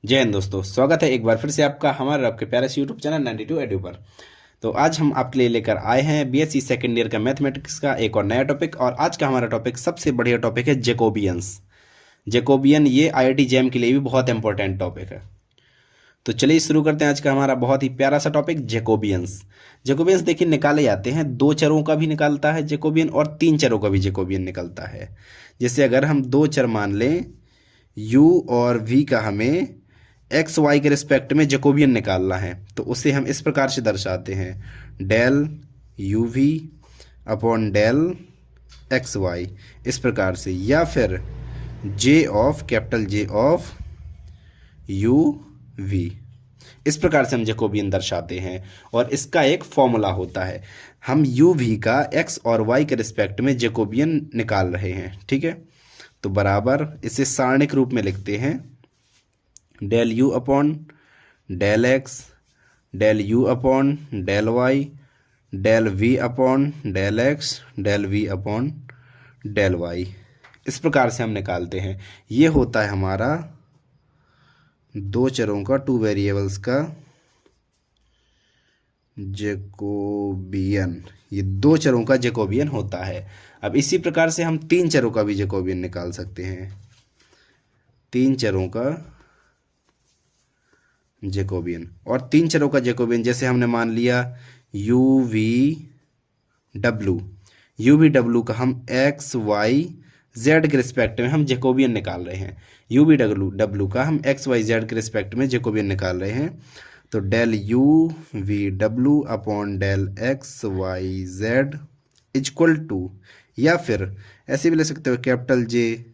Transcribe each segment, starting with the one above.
जय हिंद दोस्तों, स्वागत है एक बार फिर से आपका हमारे आपके प्यारे से यूट्यूब चैनल 92 एडू पर। तो आज हम आपके लिए लेकर आए हैं बीएससी सेकेंड ईयर का मैथमेटिक्स का एक और नया टॉपिक। और आज का हमारा टॉपिक सबसे बढ़िया टॉपिक है जैकोबियंस। जैकोबियन ये आईआईटी जैम के लिए भी बहुत इंपॉर्टेंट टॉपिक है। तो चलिए शुरू करते हैं आज का हमारा बहुत ही प्यारा सा टॉपिक जैकोबियंस। जैकोबियंस देखिए निकाले जाते हैं, दो चरों का भी निकलता है जैकोबियन और तीन चरों का भी जैकोबियन निकलता है। जैसे अगर हम दो चर मान लें u और v का, हमें एक्स वाई के रिस्पेक्ट में जैकोबियन निकालना है, तो उसे हम इस प्रकार से दर्शाते हैं del u v upon del x y, इस प्रकार से। या फिर J of capital J of u v, इस प्रकार से हम जैकोबियन दर्शाते हैं। और इसका एक फॉर्मूला होता है, हम यू वी का एक्स और वाई के रिस्पेक्ट में जैकोबियन निकाल रहे हैं, ठीक है। तो बराबर इसे सारणिक रूप में लिखते हैं, del u upon del x, del u upon del y, del v upon del x, del v upon del y. इस प्रकार से हम निकालते हैं। ये होता है हमारा दो चरों का, टू वेरिएबल्स का जैकोबियन। ये दो चरों का जैकोबियन होता है। अब इसी प्रकार से हम तीन चरों का भी जैकोबियन निकाल सकते हैं, तीन चरों का जैकोबियन। और तीन चरों का जैकोबियन जैसे हमने मान लिया यू वी डब्लू का हम एक्स वाई जेड के रिस्पेक्ट में हम जैकोबियन निकाल रहे हैं। यू वी डब्लू का हम एक्स वाई जेड के रिस्पेक्ट में जैकोबियन निकाल रहे हैं। तो डेल यू वी डब्लू upon del x y z equal to, या फिर ऐसे भी लिख सकते हो कैपिटल जे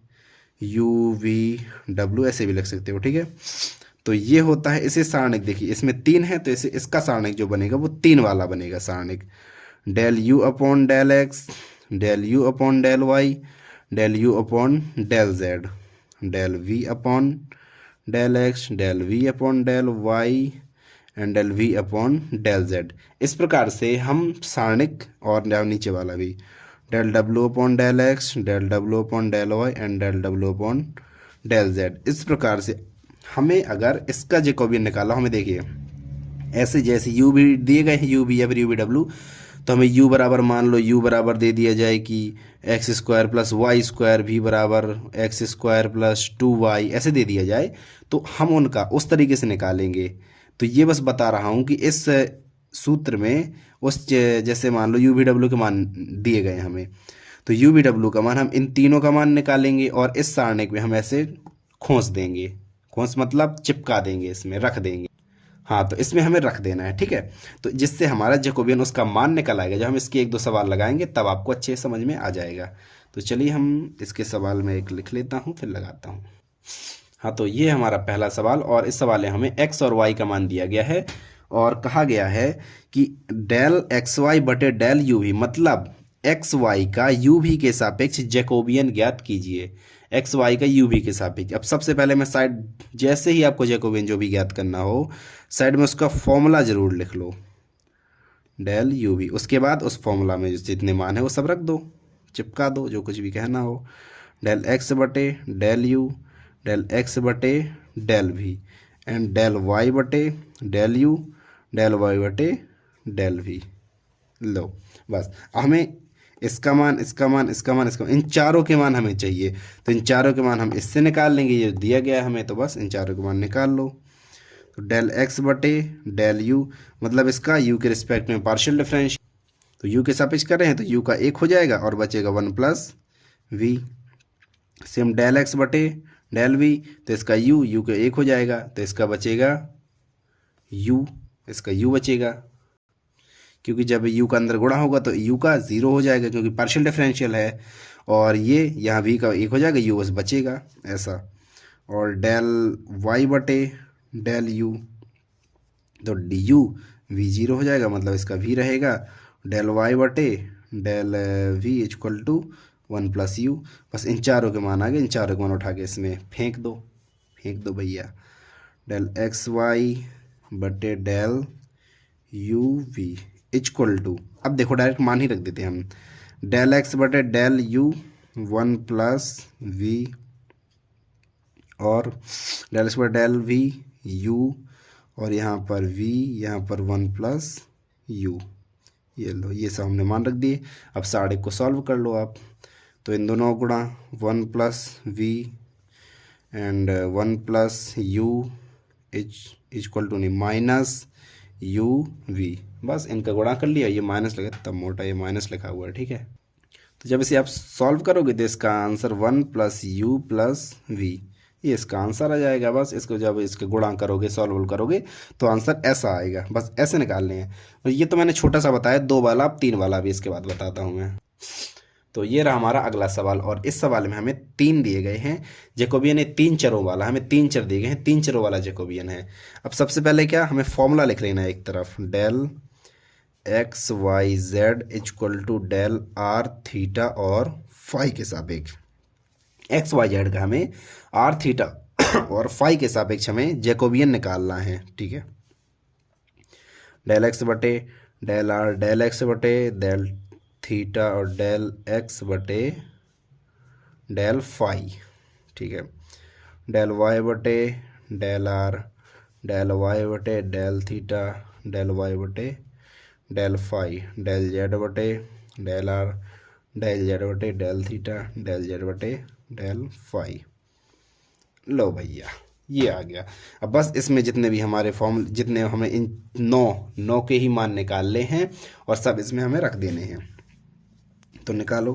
यू वी डब्लू, ऐसे भी लिख सकते हो, ठीक है। तो ये होता है, इसे सारणिक देखिए, इसमें तीन है तो इसे इसका सारणिक जो बनेगा वो तीन वाला बनेगा सारणिक। Del u upon del x, del u upon del y, del u upon del Z, del v upon del x, del v upon del Y and del v upon del Z. इस प्रकार से हम सारणिक, और नीचे वाला भी del W upon del x, del W upon del Y and del W upon del Z. इस प्रकार से हमें अगर इसका जैकोबियन निकाला, हमें देखिए ऐसे जैसे यू भी दिए गए हैं, यू भी या फिर यू भी डब्ल्यू, तो हमें u बराबर मान लो, u बराबर दे दिया जाए कि x square plus y square, भी बराबर एक्स स्क्वायर प्लस 2y, ऐसे दे दिया जाए तो हम उनका उस तरीके से निकालेंगे। तो ये बस बता रहा हूँ कि इस सूत्र में उस जैसे मान लो यू वी डब्ल्यू के मान दिए गए हमें, तो यू वी डब्ल्यू का मान हम इन तीनों का मान निकालेंगे और इस सारणिक में हम ऐसे खोस देंगे। खोस मतलब चिपका देंगे, इसमें रख देंगे। हाँ, तो इसमें हमें रख देना है, ठीक है। तो जिससे हमारा जैकोबियन उसका मान निकल आएगा। जब हम इसके एक दो सवाल लगाएंगे तब आपको अच्छे समझ में आ जाएगा। तो चलिए हम इसके सवाल में एक लिख लेता हूँ फिर लगाता हूँ। हाँ, तो ये हमारा पहला सवाल, और इस सवाल में हमें एक्स और वाई का मान दिया गया है और कहा गया है कि डेल एक्स वाई बटे डेल यू वी, मतलब एक्स वाई का यू वी के सापेक्ष जैकोबियन ज्ञात कीजिए। एक्स वाई का यू वी के सापेक्ष। अब सबसे पहले मैं साइड, जैसे ही आपको जैकोबियन जो भी ज्ञात करना हो, साइड में उसका फॉर्मूला जरूर लिख लो, डेल यू वी। उसके बाद उस फॉर्मूला में जितने मान है वो सब रख दो, चिपका दो, जो कुछ भी कहना हो। डेल एक्स बटे डेल यू, डेल एक्स बटे del v and del y बटे डेल यू, डेल वाई बटे डेल वी। लो बस, हमें इसका मान, इसका मान, इसका मान, इसका इन चारों के मान हमें चाहिए। तो इन चारों के मान हम इससे निकाल लेंगे, ये दिया गया है हमें, तो बस इन चारों के मान निकाल लो। तो डेल एक्स बटे डेल यू, मतलब इसका यू के रिस्पेक्ट में पार्शियल डिफरेंस, तो यू के सापेक्ष कर रहे हैं तो यू का एक हो जाएगा और बचेगा 1 plus v. Same del x बटे डेल वी, तो इसका यू का एक हो जाएगा तो इसका बचेगा यू, इसका यू बचेगा, क्योंकि जब यू का अंदर गुणा होगा तो यू का 0 हो जाएगा क्योंकि पार्शियल डिफरेंशियल है। और ये यहाँ वी का एक हो जाएगा, यू बस बचेगा ऐसा। और डेल वाई बटे डेल यू, तो डी यू वी 0 हो जाएगा, मतलब इसका वी रहेगा। डेल वाई बटे del v equal to 1 plus u. बस इन चारों के मान आ गए, इन चारों के मान उठा के इसमें फेंक दो, फेंक दो भैया। डेल एक्स वाई बटे del u v equal to, अब देखो डायरेक्ट मान ही रख देते हैं हम, डेल एक्स बटे डेल यू 1 प्लस वी और del square del v u, और यहाँ पर v, यहाँ पर 1 + u। ये लो, ये सब हमने मान रख दिए। अब साढ़े को सॉल्व कर लो आप। तो इन दोनों गुणा 1 + v and 1 + u equal to नहीं -u_v। बस इनका गुणा कर लिया, ये माइनस लगा तब मोटा ये माइनस लिखा हुआ है, ठीक है। तो जब इसे आप सॉल्व करोगे तो इसका आंसर 1 + u + v, ये इसका आंसर आ जाएगा। बस इसको जब इसके गुणा करोगे, सॉल्व करोगे तो आंसर ऐसा आएगा। बस ऐसे निकालने हैं। और ये तो मैंने छोटा सा बताया, 2 वाला, अब 3 वाला भी इसके बाद बताता हूँ मैं। तो ये रहा हमारा अगला सवाल, और इस सवाल में हमें 3 दिए गए हैं। जैकोबियन है 3 चरों वाला, हमें 3 चर दिए गए हैं, 3 चरों वाला जैकोबियन है। अब सबसे पहले क्या, हमें फॉर्मूला लिख लेना है एक तरफ, del x y z equal to del r theta और फाई के सापेक्ष। एक्स वाई जेड का हमें आर थीटा और फाई के सापेक्ष हमें जैकोबियन निकालना है, ठीक है। डेल एक्स बटे डेल आर, डेल एक्स बटे डेल थीटा और डेल एक्स बटे डेल फाई, ठीक है। डेल वाई बटे डेल आर, डेल वाई बटे डेल थीटा, डेल वाई बटे डेल फाई, डेल जेड बटे डेल आर, डेल जेड बटे डेल थीटा, डेल जेड बटे डेल फाई। लो भैया, ये आ गया। अब बस इसमें जितने भी हमारे फॉर्म, जितने हमें इन 9 के ही मान निकालने हैं और सब इसमें हमें रख देने हैं। तो निकालो,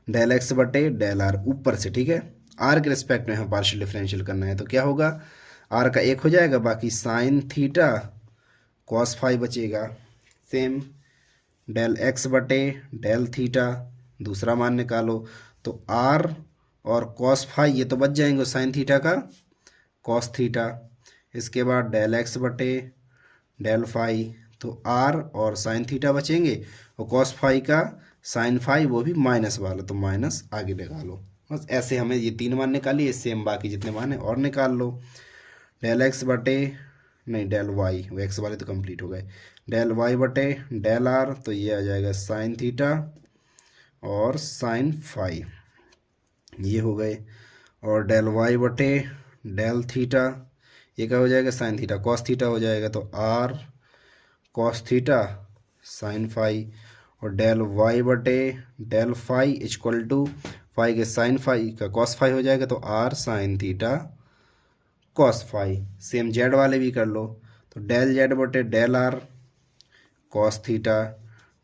डेल एक्स बटे डेल आर ऊपर से, ठीक है। आर के रिस्पेक्ट में हमें पार्शियल डिफरेंशियल करना है, तो क्या होगा, आर का 1 हो जाएगा, बाकी साइन थीटा कॉस फाई बचेगा। सेम डेल एक्स बटे डेल थीटा दूसरा मान निकालो, तो आर और कॉस फाई ये तो बच जाएंगे, साइन थीटा का कॉस थीटा। इसके बाद डेल एक्स बटे डेल फाई, तो आर और साइन थीटा बचेंगे, और कॉस फाई का साइन फाई वो भी माइनस वाला, तो माइनस आगे लगा लो। बस ऐसे हमें ये 3 मान निकालिए, सेम बाकी जितने मान है और निकाल लो। डेल एक्स बटे नहीं डेल वाई, वो एक्स वाले तो कंप्लीट हो गए, डेल वाई बटे डेल आर, तो ये आ जाएगा साइन थीटा और साइन फाई, ये हो गए। और डेल वाई बटे डेल थीटा, ये क्या हो जाएगा, साइन थीटा कॉस थीटा हो जाएगा, तो r cos theta sine phi. और डेल वाई बटे del phi equal to phi के साइन फाई का कॉस फाई हो जाएगा, तो r sine theta cos phi. Same z वाले भी कर लो, तो डेल जेड बटे del r cos theta,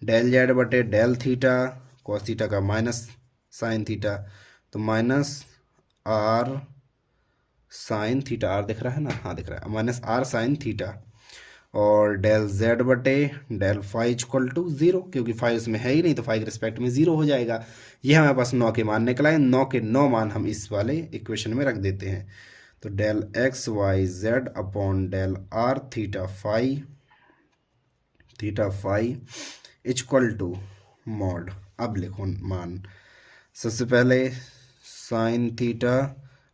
del z बटे डेल थीटा कॉस थीटा का माइनस साइन थीटा, तो minus r sine theta, r दिख रहा है ना, हाँ दिख रहा है, माइनस आर साइन थीटा। और डेल जेड बटे डेल फाई इक्वल टू 0, क्योंकि फाई उसमें है ही नहीं, तो फाई के रिस्पेक्ट में 0 हो जाएगा। ये हमारे पास 9 के मान निकला है, 9 के 9 मान हम इस वाले इक्वेशन में रख देते हैं। तो del x y z upon del r theta phi equal to mod. अब लिखो मान, सबसे पहले साइन थीटा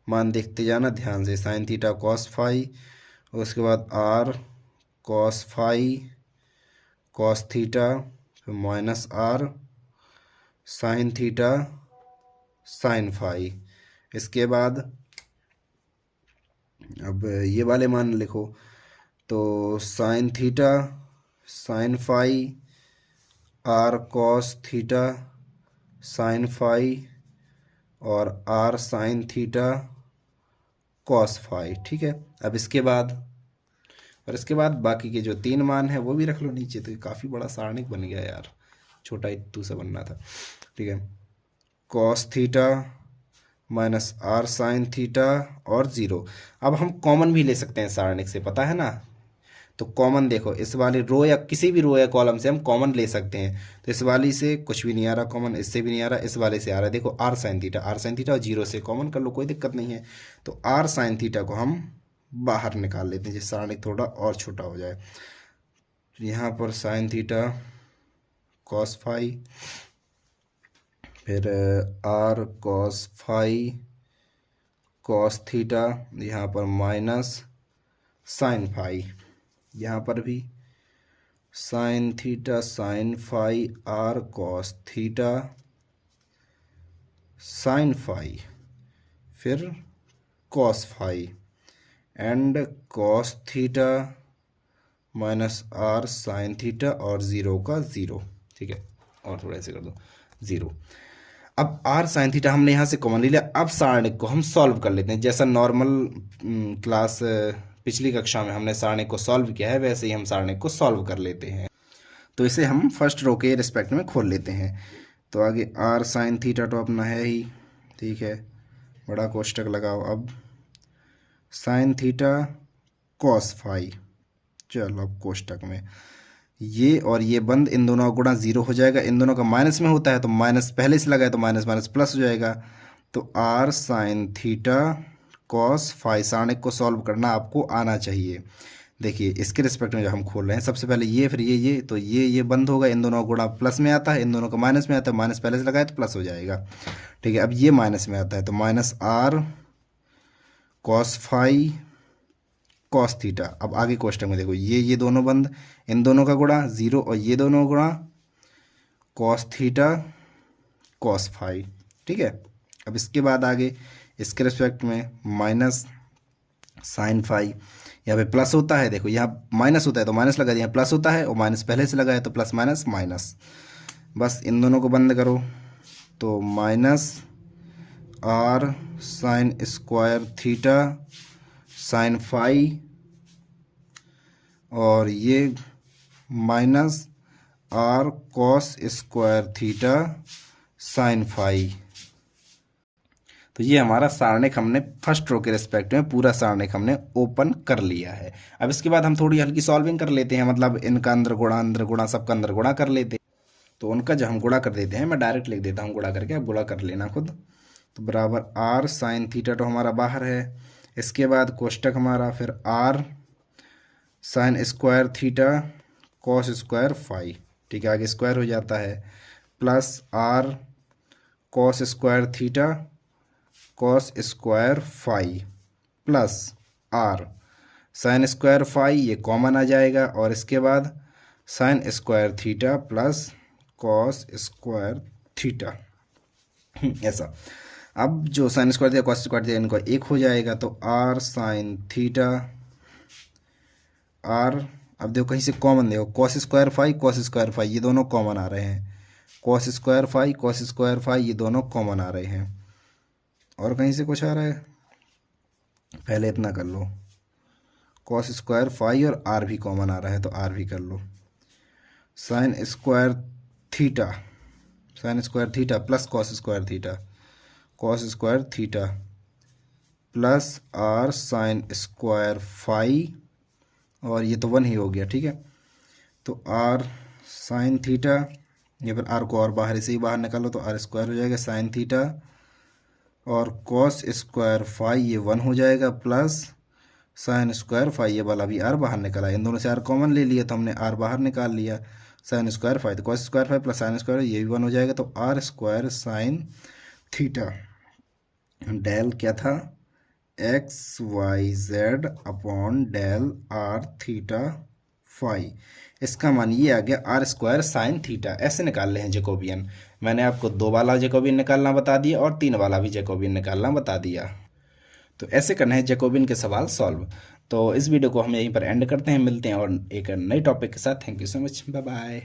मान देखते जाना ध्यान से, साइन थीटा कॉस फाई, उसके बाद r cos phi cos theta, फिर minus r sine theta sine phi. इसके बाद अब ये वाले मान लिखो, तो sine theta sine phi r cos theta sine phi और r sine theta cos phi, ठीक है। अब इसके बाद, और इसके बाद बाकी के जो 3 मान है वो भी रख लो नीचे। तो काफ़ी बड़ा सारणिक बन गया यार, छोटा इतू सा बनना था, ठीक है। Cos theta minus r sine theta और 0। अब हम कॉमन भी ले सकते हैं सारणिक से, पता है ना। तो कॉमन देखो, इस वाली रो या किसी भी रो या कॉलम से हम कॉमन ले सकते हैं। तो इस वाली से कुछ भी नहीं आ रहा कॉमन, इससे भी नहीं आ रहा, इस वाले से आ रहा है, देखो आर साइन थीटा और 0 से कॉमन कर लो, कोई दिक्कत नहीं है। तो आर साइन थीटा को हम बाहर निकाल लेते हैं, जिससे सारणिक थोड़ा और छोटा हो जाए। तो यहाँ पर साइन थीटा कॉस फाई, फिर r cos phi cos theta, यहाँ पर माइनस साइन फाई, यहाँ पर भी sine theta sine phi r cos theta sine phi, फिर cos phi and cos theta minus r sine theta और 0 का 0। ठीक है, और थोड़ा ऐसे कर दो 0। अब आर साइन थीटा हमने यहाँ से कॉमन ले लिया। अब सारणिक को हम सॉल्व कर लेते हैं। जैसा नॉर्मल क्लास पिछली कक्षा में हमने सारणिक को सॉल्व किया है, वैसे ही हम सारणिक को सॉल्व कर लेते हैं। तो इसे हम फर्स्ट रो के रिस्पेक्ट में खोल लेते हैं। तो आगे आर साइन थीटा तो अपना है ही, ठीक है, बड़ा कोष्टक लगाओ। अब साइन थीटा कॉस फाई, चलो अब कोष्टक में ये और ये बंद, इन दोनों का गुणा 0 हो जाएगा। इन दोनों का माइनस में होता है तो माइनस पहले से लगाए तो माइनस माइनस प्लस हो जाएगा। तो r sine theta cos phi सारणिक को सॉल्व करना आपको आना चाहिए। देखिए इसके रिस्पेक्ट में जो हम खोल रहे हैं, सबसे पहले ये फिर ये, तो ये बंद होगा। इन दोनों का गुणा प्लस में आता है, इन दोनों का माइनस में आता है, माइनस पहले से लगाए तो प्लस हो जाएगा। ठीक है, अब ये माइनस में आता है तो minus r cos phi cos theta. अब आगे क्वेश्चन में देखो, ये दोनों बंद, इन दोनों का गुणा 0 और ये दोनों का गुणा कॉस थीटा कॉस फाई। ठीक है, अब इसके बाद आगे इसके रिस्पेक्ट में माइनस साइन फाई, यहाँ पे प्लस होता है, देखो यहाँ माइनस होता है तो माइनस लगा दिया, यहाँ प्लस होता है और माइनस पहले से लगाया तो प्लस माइनस माइनस। बस इन दोनों को बंद करो तो minus r sine square theta sine phi और ये minus r cos square theta sine phi. तो ये हमारा सारणिक हमने फर्स्ट रो के रिस्पेक्ट में पूरा सारणिक हमने ओपन कर लिया है। अब इसके बाद हम थोड़ी हल्की सॉल्विंग कर लेते हैं, मतलब इनका अंदर गुणा सबका अंदर गुणा कर लेते हैं। तो उनका जब हम गुणा कर देते हैं, मैं डायरेक्ट लिख देता हूँ गुणा करके, आप गुणा कर लेना खुद। तो बराबर आर साइन थीटा तो हमारा बाहर है, इसके बाद कोष्टक हमारा, फिर r sine square theta cos square phi. ठीक है, आगे स्क्वायर हो जाता है, plus r cos square theta cos square phi plus r sine square phi, ये कॉमन आ जाएगा, और इसके बाद sine square theta plus cos square theta. ऐसा। अब जो sine square theta cos square theta इनका एक हो जाएगा, तो आर साइन थीटा आर, अब देखो कहीं से कॉमन, देखो कॉस स्क्वायर फाई ये दोनों कॉमन आ रहे हैं, कॉस स्क्वायर फाई ये दोनों कॉमन आ रहे हैं। और कहीं से कुछ आ रहा है, पहले इतना कर लो, कॉस स्क्वायर फाई और आर भी कॉमन आ रहा है तो आर भी कर लो। Sine square theta plus cos square theta plus r sine square phi, और ये तो 1 ही हो गया। ठीक है, तो आर साइन थीटा, या फिर आर को और बाहर से ही बाहर निकालो तो आर स्क्वायर हो जाएगा साइन थीटा, और कॉस स्क्वायर फाई ये 1 हो जाएगा, प्लस साइन स्क्वायर फाई, ये वाला भी आर बाहर निकला, इन दोनों से आर कॉमन ले लिया तो हमने आर बाहर निकाल लिया, साइन स्क्वायर फाई, तो cos square phi plus sine square ये भी 1 हो जाएगा, तो r square sine theta del क्या था, x y z upon del r theta phi. इसका मान ये आ गया आर स्क्वायर साइन थीटा। ऐसे निकाल रहे हैं जैकोबियन। मैंने आपको 2 वाला जैकोबियन निकालना बता दिया और 3 वाला भी जैकोबियन निकालना बता दिया। तो ऐसे करना है जैकोबियन के सवाल सॉल्व। तो इस वीडियो को हम यहीं पर एंड करते हैं, मिलते हैं और एक नए टॉपिक के साथ। Thank you so much, bye bye.